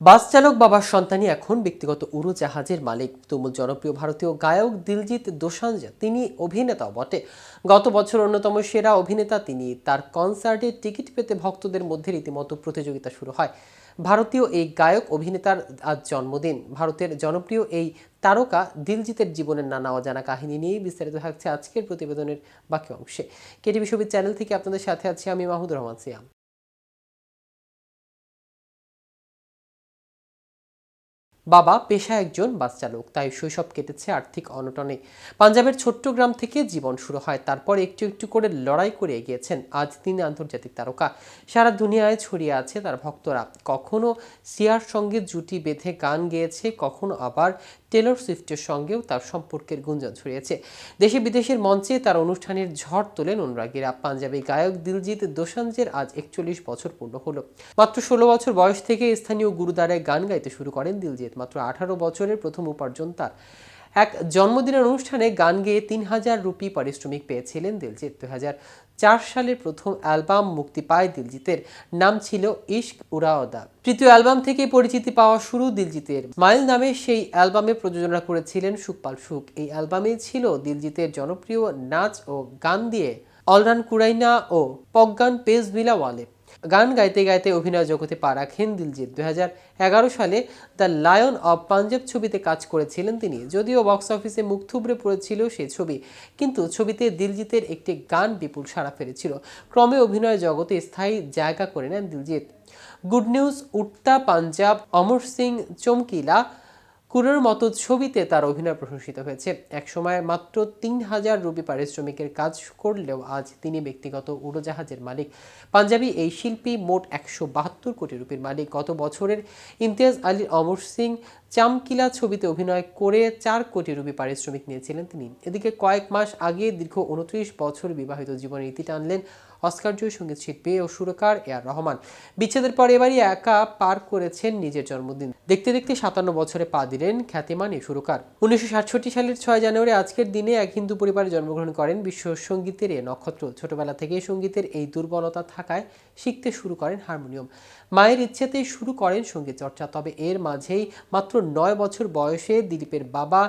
বাস চালক বাবার সন্তানই এখন ব্যক্তিগত উড়োজাহাজের মালিক। তুমুল জনপ্রিয় ভারতীয় গায়ক দিলজিৎ দোসাঞ্জ তিনি অভিনেতাও বটে। গত বছর অন্যতম সেরা অভিনেতা তিনি। তার কনসার্টের টিকিট পেতে ভক্তদের মধ্যে রীতিমতো প্রতিযোগিতা শুরু হয়। ভারতীয় এই গায়ক অভিনেতার আজ জন্মদিন। ভারতের জনপ্রিয় এই তারকা দিলজিতের জীবনের নানা অজানা কাহিনী নিয়েই বিস্তারিত থাকছে আজকের প্রতিবেদনের বাকি অংশে। কেটিভি ছবির চ্যানেল থেকে আপনাদের সাথে আছি আমি মাহমুদুর রহমান সিয়াম। বাবা পেশায় একজন বাস চালক, তাই শৈশব কেটেছে আর্থিক অনটনে। পাঞ্জাবের ছোট্ট গ্রাম থেকে জীবন শুরু হয়, তারপর একটু একটু করে লড়াই করে এগিয়েছেন। আজ তিনি আন্তর্জাতিক তারকা। সারা দুনিয়ায় ছড়িয়ে আছে তার ভক্তরা। কখনো সিয়ার সঙ্গে জুটি বেঁধে গান গেয়েছে, কখনো আবার টেলর সুইফটের সঙ্গেও তার সম্পর্কের গুঞ্জন ছড়িয়েছে। দেশে বিদেশের মঞ্চে তার অনুষ্ঠানের ঝড় তোলেন অনুরাগীরা। পাঞ্জাবি গায়ক দিলজিৎ দোসাঞ্জের আজ 41 বছর পূর্ণ হলো। মাত্র 16 বছর বয়স থেকে স্থানীয় গুরুদ্বারায় গান গাইতে শুরু করেন দিলজিৎ। মাত্র 18 বছরের প্রথম উপার্জন তার। এক জন্মদিনের অনুষ্ঠানে গান গেয়ে 3000 রুপি পারিশ্রমিক পেয়েছিলেন দিলজিৎ। 2004 সালের প্রথম অ্যালবাম মুক্তি পায় দিলজিতের, নাম ছিল ইশক উরাওদা। তৃতীয় অ্যালবাম থেকে পরিচিতি পাওয়া শুরু দিলজিতের। স্মাইল নামে সেই অ্যালবামে প্রযোজনা করেছিলেন সুখপাল সুখ। এই অ্যালবামে ছিল দিলজিতের জনপ্রিয় নাচ ও গান দিয়ে অলরান কুরাইনা ও পগগান পেস ভিলাওয়ালে। গান গাইতে গাইতে অভিনয় জগতে পা রাখেন দিলজিৎ। 2011 সালে দ্য লায়ন অব পাঞ্জাব ছবিতে কাজ করেছিলেন তিনি। যদিও বক্স অফিসে মুখ থুবড়ে পড়েছিল সেই ছবি, কিন্তু ছবিতে দিলজিতের একটি গান বিপুল সাড়া ফেলেছিল। ক্রমে অভিনয় জগতে স্থায়ী জায়গা করে নেন দিলজিৎ। গুড নিউজ, উড়তা পাঞ্জাব, অমর সিং চমকিলা, কুরের মতো ছবিতে তার অভিনয় প্রশংসিত হয়েছে। একসময় মাত্র 3000 রুপি পারিশ্রমিকের কাজ করলেও আজ তিনি ব্যক্তিগত উড়োজাহাজের মালিক। পাঞ্জাবি এই শিল্পী মোট 172 কোটি রুপির মালিক। গত বছরের ইমতিয়াজ আলীর অমর সিং চামকিলা ছবিতে অভিনয় করে 4 কোটি রুপি পারিশ্রমিক নিয়েছিলেন তিনি। এদিকে কয়েক মাস আগে দীর্ঘ 29 বছর বিবাহিত জীবনের ইতি টানলেন অস্কারজয়ী সঙ্গীত শিল্পী ও সুরকার এ.আর রহমান। বিচ্ছেদের পর এবারই একা পার করেছেন নিজের জন্মদিন। দেখতে দেখতে 57 বছরে পা দিলেন খ্যাতিমান এই সুরকার। 1967 সালের 6 জানুয়ারি আজকের দিনে এক হিন্দু পরিবারে জন্মগ্রহণ করেন বিশ্ব সঙ্গীতের এ নক্ষত্র। ছোটবেলা থেকেই সঙ্গীতের এই দুর্বলতা থাকায় শিখতে শুরু করেন হারমোনিয়াম। মায়ের ইচ্ছেতেই শুরু করেন সঙ্গীত চর্চা। তবে এর মাঝেই মাত্র 9 বছর বয়সে দিলীপের বাবা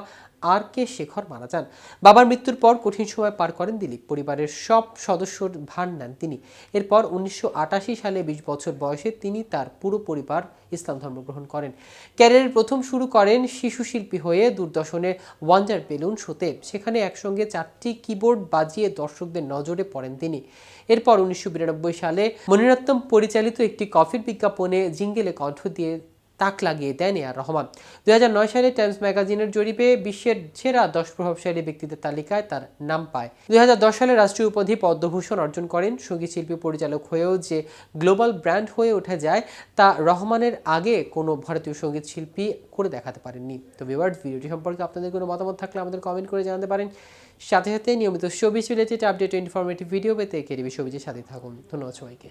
আর.কে শেখর মারা যান। বাবার মৃত্যুর পর কঠিন সময় পার করেন দিলীপ। পরিবারের সব সদস্যর ভার নেন তিনি। এরপর 1988 সালে 20 বছর বয়সে তিনি তার পুরো পরিবার ইসলাম ধর্ম গ্রহণ করেন। ক্যারিয়ারের প্রথম শুরু করেন শিশু শিল্পী হয়ে দূরদর্শনের ওয়ান্ডার বেলুন শোতে। সেখানে একসঙ্গে 4টি কিবোর্ড বাজিয়ে দর্শকদের নজরে পড়েন তিনি। এরপর 1992 সালে মণিরত্নম পরিচালিত একটি কফির বিজ্ঞাপনে জিঙ্গেলে কণ্ঠ দিয়ে তাক লাগিয়ে দেন এ.আর রহমান। 2009 সালে টাইমস ম্যাগাজিনের জরিপে বিশ্বের সেরা 10 প্রভাবশালী ব্যক্তিদের তালিকায় তার নাম পায়। 2010 সালে রাষ্ট্রীয় উপাধি পদ্মভূষণ অর্জন করেন। সঙ্গীত শিল্পী পরিচালক হয়েও যে গ্লোবাল ব্র্যান্ড হয়ে উঠে যায়, তা রহমানের আগে কোনো ভারতীয় সঙ্গীত শিল্পী করে দেখাতে পারেননি। তো ভিউয়ার্স, ভিডিওটি সম্পর্কে আপনাদের কোনো মতামত থাকলে আমাদের কমেন্ট করে জানাতে পারেন। সাথে সাথে নিয়মিত শোবিজ রিলেটেড আপডেট ও ইনফরমেটিভ ভিডিও পেতে কেটিভি শোবিজের সাথে থাকুন। ধন্যবাদ সবাইকে।